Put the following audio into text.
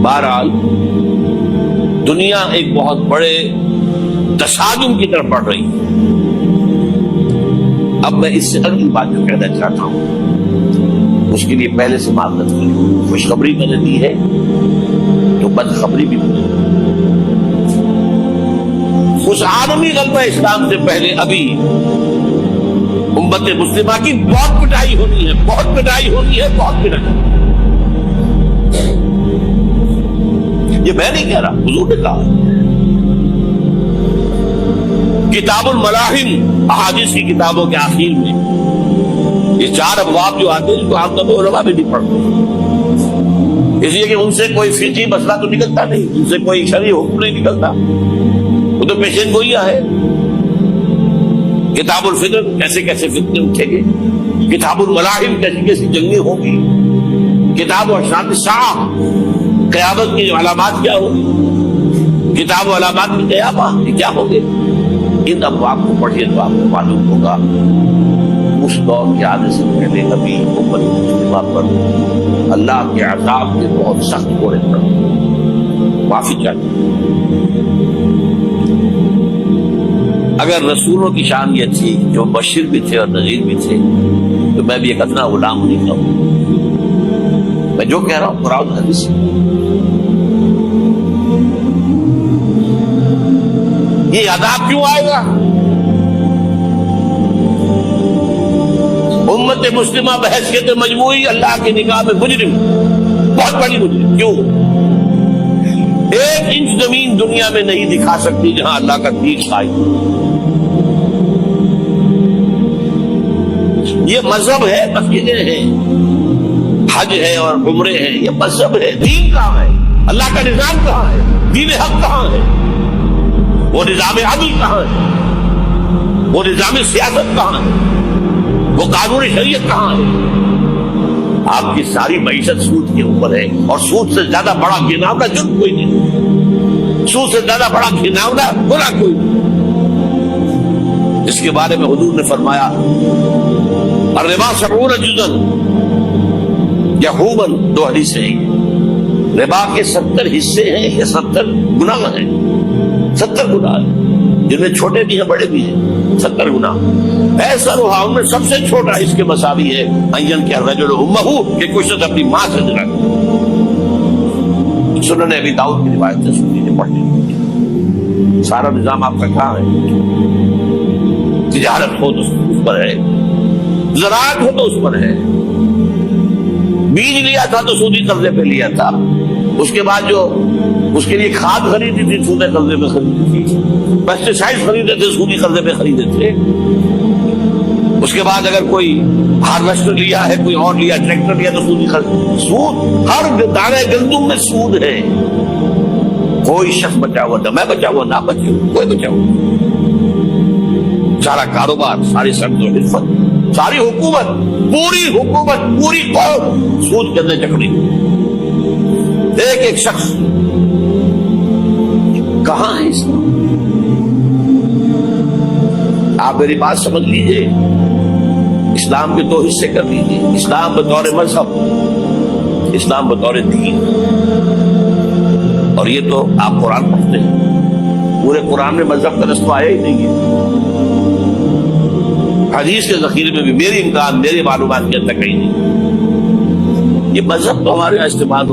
بہرحال دنیا ایک بہت بڑے تصادم کی طرف بڑھ رہی ہے. اب میں اس سے اگلی بات جو کہنا چاہتا ہوں اس کے لیے پہلے سے معذرت کروں. خوشخبری میں نے دی ہے تو بدخبری بھی ملی. اس عالمی غلبہ اسلام سے پہلے ابھی امت مسلمہ کی بہت پٹائی ہونی ہے، بہت پٹائی ہونی ہے، بہت پٹائی. یہ میں نہیں کہہ رہا، حضور نے کہا. کتاب الملاحم احادیث کی کتابوں کے آخر میں یہ 4 ابواب جو آتے ہیں اس کو عام طور پر علماء بھی نہیں پڑھتے، اس لیے کہ ان سے کوئی فقہی مسئلہ تو نکلتا نہیں، ان سے کوئی شرعی حکم نہیں نکلتا، وہ تو پیشین گوئیاں ہے. کتاب الفطر کیسے کیسے فتنے اٹھیں گے، کتاب الملاحم کیسی کیسی جنگیں ہوں گی، کتاب اشراط الساعہ قیامت کی علامات کیا ہوگی، کتاب علامات کی قیامت یہ کیا ہوگی. ان ابواب کو پڑھیے تو آپ کو معلوم ہوگا اس دور کے آنے سے پہلے ابھی امت مسلمہ پر اللہ کے عذاب کے بہت سخت کوڑے پڑ معافی چاہیے. اگر رسولوں کی شان یہ تھی جو بشیر بھی تھے اور نذیر بھی تھے تو میں بھی ایک ادنا غلام نہیں کہوں. میں جو کہہ رہا ہوں قرآن حدیث یہ عذاب کیوں آئے گا؟ امت مسلمہ بحیثیت مجموعی اللہ کی نگاہ میں مجرم، بہت بڑی مجرم. کیوں؟ 1 انچ زمین دنیا میں نہیں دکھا سکتی جہاں اللہ کا دین قائم. یہ مذہب ہے، مسجدیں ہیں، حج ہے اور عمرے ہیں، یہ مذہب ہے. دین کہاں ہے؟ اللہ کا نظام کہاں ہے؟ دین حق کہاں ہے؟ وہ نظام عدل کہاں ہے؟ وہ نظام سیاست کہاں ہے؟ وہ قانون شریعت کہاں ہے؟ آپ کی ساری معیشت سود کے اوپر ہے، اور سود سے زیادہ بڑا گھناؤنا جرم کوئی نہیں، سود سے زیادہ بڑا گھناؤنا گناہ کوئی نہیں. اس کے بارے میں حضور نے فرمایا الربا 70 جزءا یحوما، 2 حدیثیں ہیں. ربا کے 70 حصے ہیں، یہ 70 گناہ ہیں، 70 گناہ ہیں، جن میں چھوٹے بھی ہیں بڑے بھی ہیں. 70 گناہ. ایسا روحا ان میں سب سے چھوٹا اس کے مساوی ہے این کے رجل امہ، کہ کوئی شخص اپنی ماں سے زنا کرے. سنن ابی داؤد کی روایت ہے، سنیے پڑھیں. سارا نظام آپ کا کہاں ہے؟ تجارت ہو تو اس پر ہے، زراعت ہو تو اس پر ہے. بیج لیا تھا تو سودی قرضے پہ لیا تھا، اس کے بعد جو اس کے لیے کھاد خریدی تھی سودی قرضے پہ خریدی تھی، پیسٹیسائڈ خریدے تھے سودی قرضے پہ خریدے تھے. اس کے بعد اگر کوئی ہارویسٹر لیا ہے، کوئی اور لیا، ٹریکٹر لیا تو سودی قرض. سود ہر دانے گندم میں سود ہے. کوئی شخص بچا ہوا نہ، میں بچا ہوا نہ بچے ہوا، کوئی بچا ہوا. سارا کاروبار، ساری سرد و حرفت، ساری حکومت، پوری حکومت، پوری قوم سود کے اندر جکڑی. ایک ایک شخص کہاں ہے اسلام؟ آپ میری بات سمجھ لیجئے. اسلام کے 2 حصے کر لیجئے، اسلام بطور مذہب، اسلام بطور دین. اور یہ تو آپ قرآن پڑھتے ہیں، پورے قرآن میں مذہب کا رستہ آیا ہی نہیں ہے. حدیث کے ذخیرے میں بھی میری امکان، میری معلومات کے اندر کہیں نہیں. یہ مذہب تو ہمارے یہاں استعمال